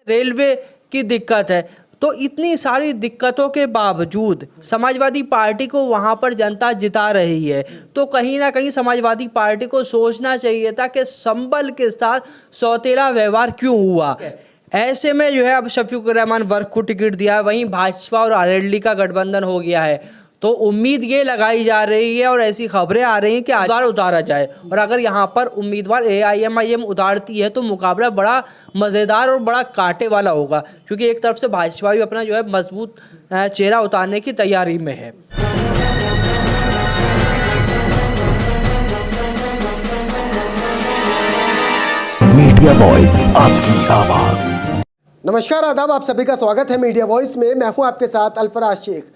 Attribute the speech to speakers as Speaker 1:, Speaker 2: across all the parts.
Speaker 1: Railway की दिक्कत है। तो इतनी सारी दिक्कतों के बावजूद समाजवादी पार्टी को वहाँ पर जनता जिता रही है। तो कहीं ना कहीं समाजवादी पार्टी को सोचना चाहिए था कि संबल के साथ सौतेला व्यवहार क्यों हुआ। ऐसे में जो है अब शफीकुर रहमान वर्क को टिकट दिया, वहीं भाजपा और आरएलडी का गठबंधन हो गया है। तो उम्मीद ये लगाई जा रही है और ऐसी खबरें आ रही हैं कि उम्मीदवार उतारा जाए, और अगर यहाँ पर उम्मीदवार एआईएमआईएम उतारती है तो मुकाबला बड़ा मज़ेदार और बड़ा कांटे वाला होगा, क्योंकि एक तरफ से भाजपा भी अपना जो है मजबूत चेहरा उतारने की तैयारी में है।
Speaker 2: मीडिया वॉइस, आपकी आवाज।
Speaker 3: नमस्कार, आदाब, आप सभी का स्वागत है मीडिया वॉइस में। मैं हूं आपके साथ अल्फराज शेख।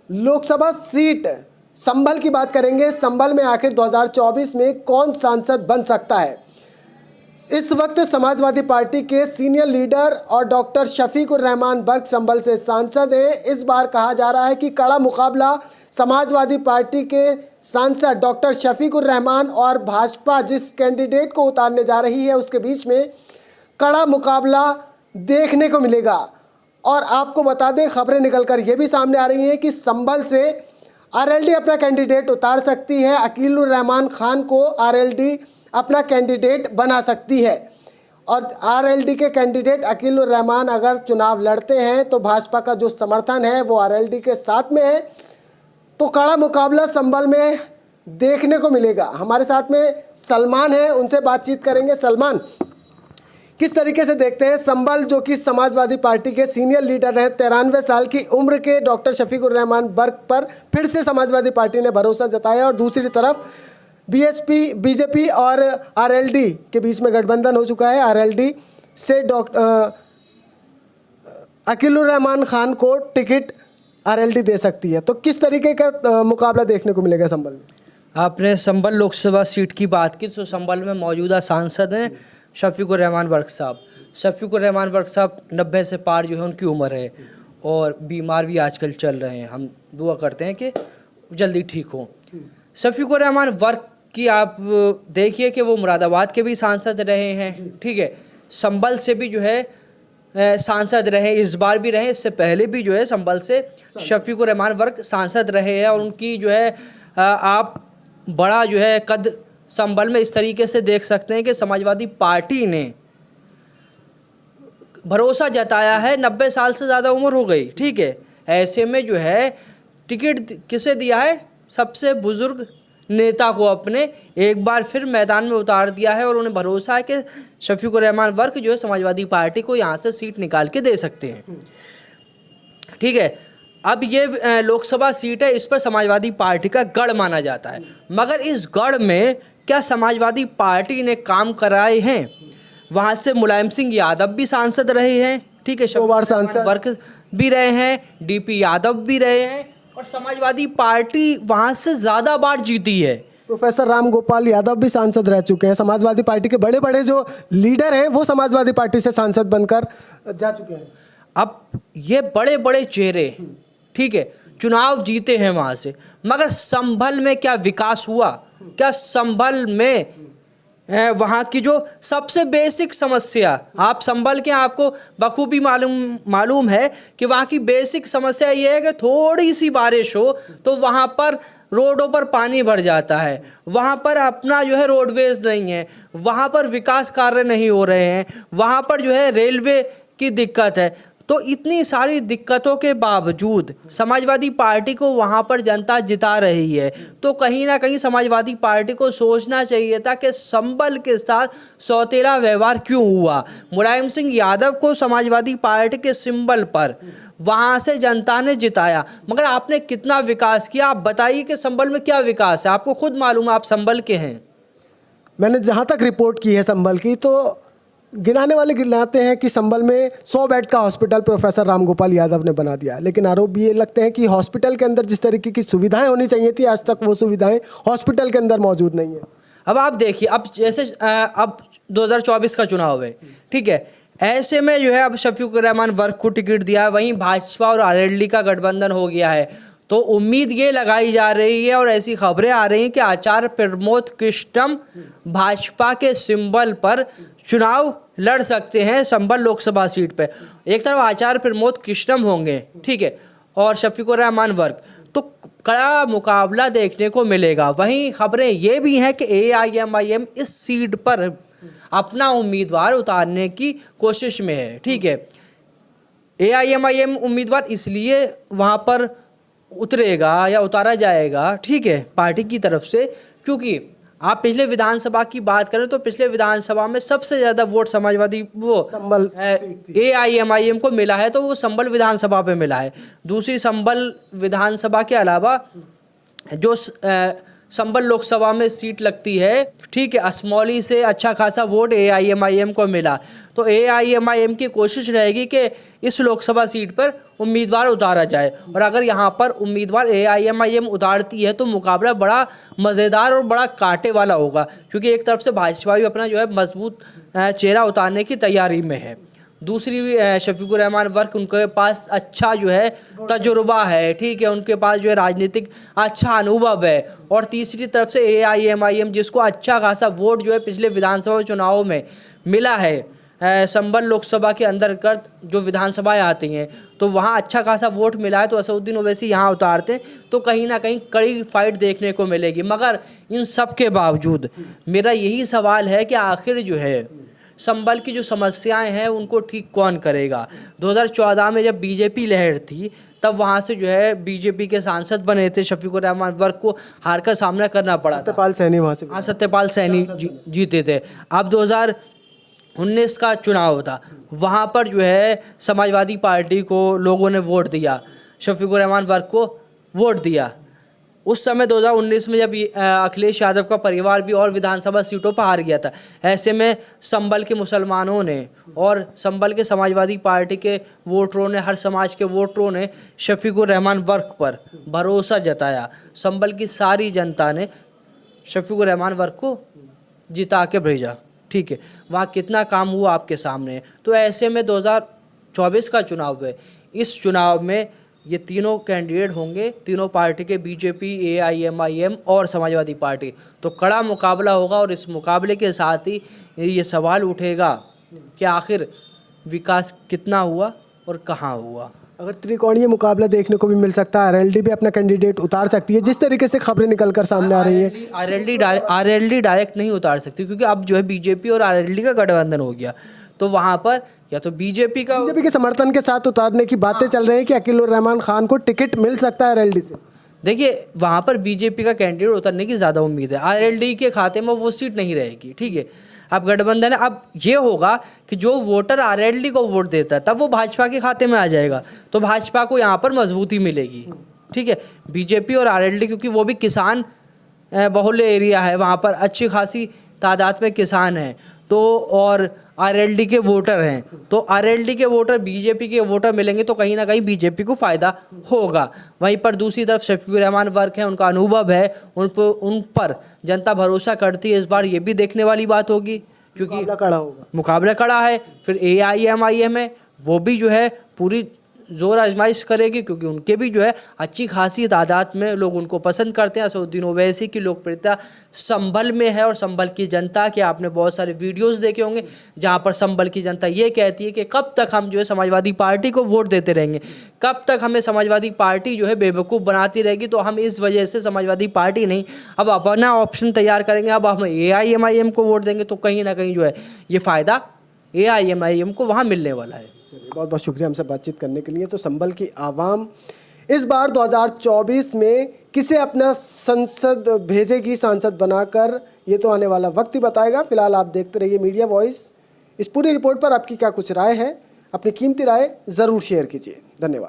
Speaker 3: लोकसभा सीट संभल की बात करेंगे। संभल में आखिर 2024 में कौन सांसद बन सकता है। इस वक्त समाजवादी पार्टी के सीनियर लीडर और डॉक्टर शफीकुर रहमान बर्क संभल से सांसद हैं। इस बार कहा जा रहा है कि कड़ा मुकाबला समाजवादी पार्टी के सांसद डॉक्टर शफीकुर रहमान और भाजपा जिस कैंडिडेट को उतारने जा रही है उसके बीच में कड़ा मुकाबला देखने को मिलेगा। और आपको बता दें, खबरें निकलकर ये भी सामने आ रही हैं कि संभल से आरएलडी अपना कैंडिडेट उतार सकती है। अकीलुर रहमान खान को आरएलडी अपना कैंडिडेट बना सकती है, और आरएलडी के कैंडिडेट अकीलुर रहमान अगर चुनाव लड़ते हैं तो भाजपा का जो समर्थन है वो आरएलडी के साथ में है। तो कड़ा मुकाबला संभल में देखने को मिलेगा। हमारे साथ में सलमान है, उनसे बातचीत करेंगे। सलमान, किस तरीके से देखते हैं संभल, जो कि समाजवादी पार्टी के सीनियर लीडर हैं, 93 साल की उम्र के डॉक्टर शफीकुर रहमान बर्क पर फिर से समाजवादी पार्टी ने भरोसा जताया, और दूसरी तरफ बीजेपी और आरएलडी के बीच में गठबंधन हो चुका है। आरएलडी से अकीलुर रहमान खान को टिकट आरएलडी दे सकती है। तो किस तरीके का मुकाबला देखने को मिलेगा संभल में?
Speaker 1: आपने संभल लोकसभा सीट की बात की, तो संभल में मौजूदा सांसद हैं शफीकुर रहमान वर्क साहब। शफीकुर रहमान वर्क साहब 90 से पार जो है उनकी उम्र है, और बीमार भी आजकल चल रहे हैं। हम दुआ करते हैं कि जल्दी ठीक हों। शफीकुर रहमान वर्क की आप देखिए कि वो मुरादाबाद के भी सांसद रहे हैं, ठीक है, संभल से भी जो है सांसद रहे, इस बार भी रहे, इससे पहले भी जो है संभल से शफीकुर रहमान वर्क सांसद रहे हैं। और उनकी जो है आप बड़ा जो है कद संभल में इस तरीके से देख सकते हैं कि समाजवादी पार्टी ने भरोसा जताया है। 90 साल से ज़्यादा उम्र हो गई, ठीक है, ऐसे में जो है टिकट किसे दिया है? सबसे बुजुर्ग नेता को अपने एक बार फिर मैदान में उतार दिया है, और उन्हें भरोसा है कि शफीकुर रहमान वर्क जो है समाजवादी पार्टी को यहाँ से सीट निकाल के दे सकते हैं, ठीक है। अब ये लोकसभा सीट है, इस पर समाजवादी पार्टी का गढ़ माना जाता है, मगर इस गढ़ में क्या समाजवादी पार्टी ने काम कराए हैं? वहाँ से मुलायम सिंह यादव भी सांसद रहे हैं, ठीक है, शफीकुर वर्क भी रहे हैं, डीपी यादव भी रहे हैं, और समाजवादी पार्टी वहाँ से ज़्यादा बार जीती है।
Speaker 3: प्रोफेसर राम गोपाल यादव भी सांसद रह चुके हैं। समाजवादी पार्टी के बड़े बड़े जो लीडर हैं वो समाजवादी पार्टी से सांसद बनकर जा चुके हैं।
Speaker 1: अब ये बड़े बड़े चेहरे, ठीक है, चुनाव जीते हैं वहाँ से, मगर संभल में क्या विकास हुआ? क्या संभल में वहाँ की जो सबसे बेसिक समस्या, आप संभल के आपको बखूबी मालूम है कि वहाँ की बेसिक समस्या ये है कि थोड़ी सी बारिश हो तो वहाँ पर रोडों पर पानी भर जाता है, वहाँ पर अपना जो है रोडवेज नहीं है, वहाँ पर विकास कार्य नहीं हो रहे हैं, वहाँ पर जो है रेलवे की दिक्कत है। तो इतनी सारी दिक्कतों के बावजूद समाजवादी पार्टी को वहाँ पर जनता जिता रही है। तो कहीं ना कहीं समाजवादी पार्टी को सोचना चाहिए था कि संभल के साथ सौतेला व्यवहार क्यों हुआ। मुलायम सिंह यादव को समाजवादी पार्टी के सिंबल पर वहाँ से जनता ने जिताया, मगर आपने कितना विकास किया? आप बताइए कि संभल में क्या विकास है? आपको खुद मालूम है, आप संभल के हैं।
Speaker 3: मैंने जहाँ तक रिपोर्ट की है संभल की, तो गिनाने वाले गिनाते हैं कि संभल में 100 बेड का हॉस्पिटल प्रोफेसर राम गोपाल यादव ने बना दिया, लेकिन आरोप ये लगते हैं कि हॉस्पिटल के अंदर जिस तरीके की सुविधाएं होनी चाहिए थी, आज तक वो सुविधाएं हॉस्पिटल के अंदर मौजूद नहीं है।
Speaker 1: अब आप देखिए, अब जैसे अब 2024 का चुनाव है, ठीक है, ऐसे में जो है अब शफीकुर रहमान वर्क को टिकट दिया, वहीं भाजपा और आरएलडी का गठबंधन हो गया है। तो उम्मीद ये लगाई जा रही है और ऐसी खबरें आ रही हैं कि आचार्य प्रमोद कृष्णम भाजपा के सिंबल पर चुनाव लड़ सकते हैं संभल लोकसभा सीट पे। एक तरफ आचार्य प्रमोद कृष्णम होंगे, ठीक है, और शफीकुर रहमान वर्क, तो कड़ा मुकाबला देखने को मिलेगा। वहीं खबरें ये भी हैं कि AIMIM इस सीट पर अपना उम्मीदवार उतारने की कोशिश में है, ठीक है। AIMIM उम्मीदवार इसलिए वहाँ पर उतरेगा या उतारा जाएगा, ठीक है, पार्टी की तरफ से, क्योंकि आप पिछले विधानसभा की बात करें तो पिछले विधानसभा में सबसे ज़्यादा वोट समाजवादी
Speaker 3: संभल
Speaker 1: AIMIM को मिला है, तो वो संभल विधानसभा पे मिला है। दूसरी संभल विधानसभा के अलावा जो संभल लोकसभा में सीट लगती है, ठीक है, असमौली से अच्छा खासा वोट AIMIM को मिला। तो AIMIM की कोशिश रहेगी कि इस लोकसभा सीट पर उम्मीदवार उतारा जाए, और अगर यहाँ पर उम्मीदवार AIMIM उतारती है तो मुकाबला बड़ा मज़ेदार और बड़ा कांटे वाला होगा, क्योंकि एक तरफ से भाजपा भी अपना जो है मजबूत चेहरा उतारने की तैयारी में है। दूसरी शफीकुर रहमान वर्क, उनके पास अच्छा जो है तजुर्बा है, ठीक है, उनके पास जो है राजनीतिक अच्छा अनुभव है। और तीसरी तरफ से AIMIM, जिसको अच्छा खासा वोट जो है पिछले विधानसभा चुनावों में मिला है, संभल लोकसभा के अंतर्गत जो विधानसभाएं आती हैं तो वहाँ अच्छा खासा वोट मिला है, तो असदुद्दीन ओवैसी यहाँ उतारते हैं तो कहीं ना कहीं कड़ी फाइट देखने को मिलेगी। मगर इन सब के बावजूद मेरा यही सवाल है कि आखिर जो है संभल की जो समस्याएं हैं उनको ठीक कौन करेगा। 2014 में जब बीजेपी लहर थी तब वहाँ से जो है बीजेपी के सांसद बने थे, शफीकुर रहमान वर्क को हार का सामना करना पड़ा था।
Speaker 3: सत्यपाल सैनी वहाँ से,
Speaker 1: हाँ, सत्यपाल सैनी जीते थे। अब 2019 का चुनाव था, वहाँ पर जो है समाजवादी पार्टी को लोगों ने वोट दिया, शफीकुर रहमान वर्क को वोट दिया। उस समय 2019 में जब अखिलेश यादव का परिवार भी और विधानसभा सीटों पर हार गया था, ऐसे में संभल के मुसलमानों ने और संभल के समाजवादी पार्टी के वोटरों ने, हर समाज के वोटरों ने शफीकुर रहमान वर्क पर भरोसा जताया। संभल की सारी जनता ने शफीकुर रहमान वर्क को जिता के भेजा, ठीक है। वहाँ कितना काम हुआ आपके सामने है। तो ऐसे में 2024 का चुनाव है, इस चुनाव में ये तीनों कैंडिडेट होंगे, तीनों पार्टी के, बीजेपी, AIMIM और समाजवादी पार्टी। तो कड़ा मुकाबला होगा, और इस मुकाबले के साथ ही ये सवाल उठेगा कि आखिर विकास कितना हुआ और कहाँ हुआ।
Speaker 3: अगर त्रिकोणीय मुकाबला देखने को भी मिल सकता है, RLD भी अपना कैंडिडेट उतार सकती है, जिस तरीके से खबरें निकल कर सामने आ रही है।
Speaker 1: RLD डायरेक्ट नहीं उतार सकती, क्योंकि अब जो है बीजेपी और RLD का गठबंधन हो गया, तो वहाँ पर या तो बीजेपी के
Speaker 3: समर्थन के साथ उतारने की बातें चल रही हैं कि अकीलुर रहमान खान को टिकट मिल सकता है RLD से।
Speaker 1: देखिए, वहाँ पर बीजेपी का कैंडिडेट उतरने की ज़्यादा उम्मीद है, RLD के खाते में वो सीट नहीं रहेगी, ठीक है। अब गठबंधन है, अब ये होगा कि जो वोटर RLD को वोट देता है तब वो भाजपा के खाते में आ जाएगा, तो भाजपा को यहाँ पर मजबूती मिलेगी, ठीक है। बीजेपी और RLD, क्योंकि वो भी किसान बहुल्य एरिया है, वहाँ पर अच्छी खासी तादाद में किसान हैं, तो और RLD के वोटर हैं, तो RLD के वोटर बीजेपी के वोटर मिलेंगे तो कहीं ना कहीं बीजेपी को फ़ायदा होगा। वहीं पर दूसरी तरफ शफीकुर रहमान वर्क है, उनका अनुभव है, उन पर जनता भरोसा करती है। इस बार ये भी देखने वाली बात होगी, क्योंकि मुकाबला कड़ा है। फिर AIMIM है, वो भी जो है पूरी ज़ोर आजमाइश करेगी, क्योंकि उनके भी जो है अच्छी खासी तादाद में लोग उनको पसंद करते हैं। असदुद्दीन ओवैसी की लोकप्रियता संभल में है, और संभल की जनता के आपने बहुत सारे वीडियोस देखे होंगे जहां पर संभल की जनता ये कहती है कि कब तक हम जो है समाजवादी पार्टी को वोट देते रहेंगे, कब तक हमें समाजवादी पार्टी जो है बेवकूफ़ बनाती रहेगी। तो हम इस वजह से समाजवादी पार्टी नहीं, अब अपना ऑप्शन तैयार करेंगे, अब हम AIMIM को वोट देंगे, तो कहीं ना कहीं जो है ये फ़ायदा AIMIM को वहाँ मिलने वाला है।
Speaker 3: बहुत बहुत शुक्रिया हमसे बातचीत करने के लिए। तो संभल की आवाम इस बार 2024 में किसे अपना संसद भेजेगी, सांसद बनाकर, ये तो आने वाला वक्त ही बताएगा। फिलहाल आप देखते रहिए मीडिया वॉइस। इस पूरी रिपोर्ट पर आपकी क्या कुछ राय है, अपनी कीमती राय ज़रूर शेयर कीजिए। धन्यवाद।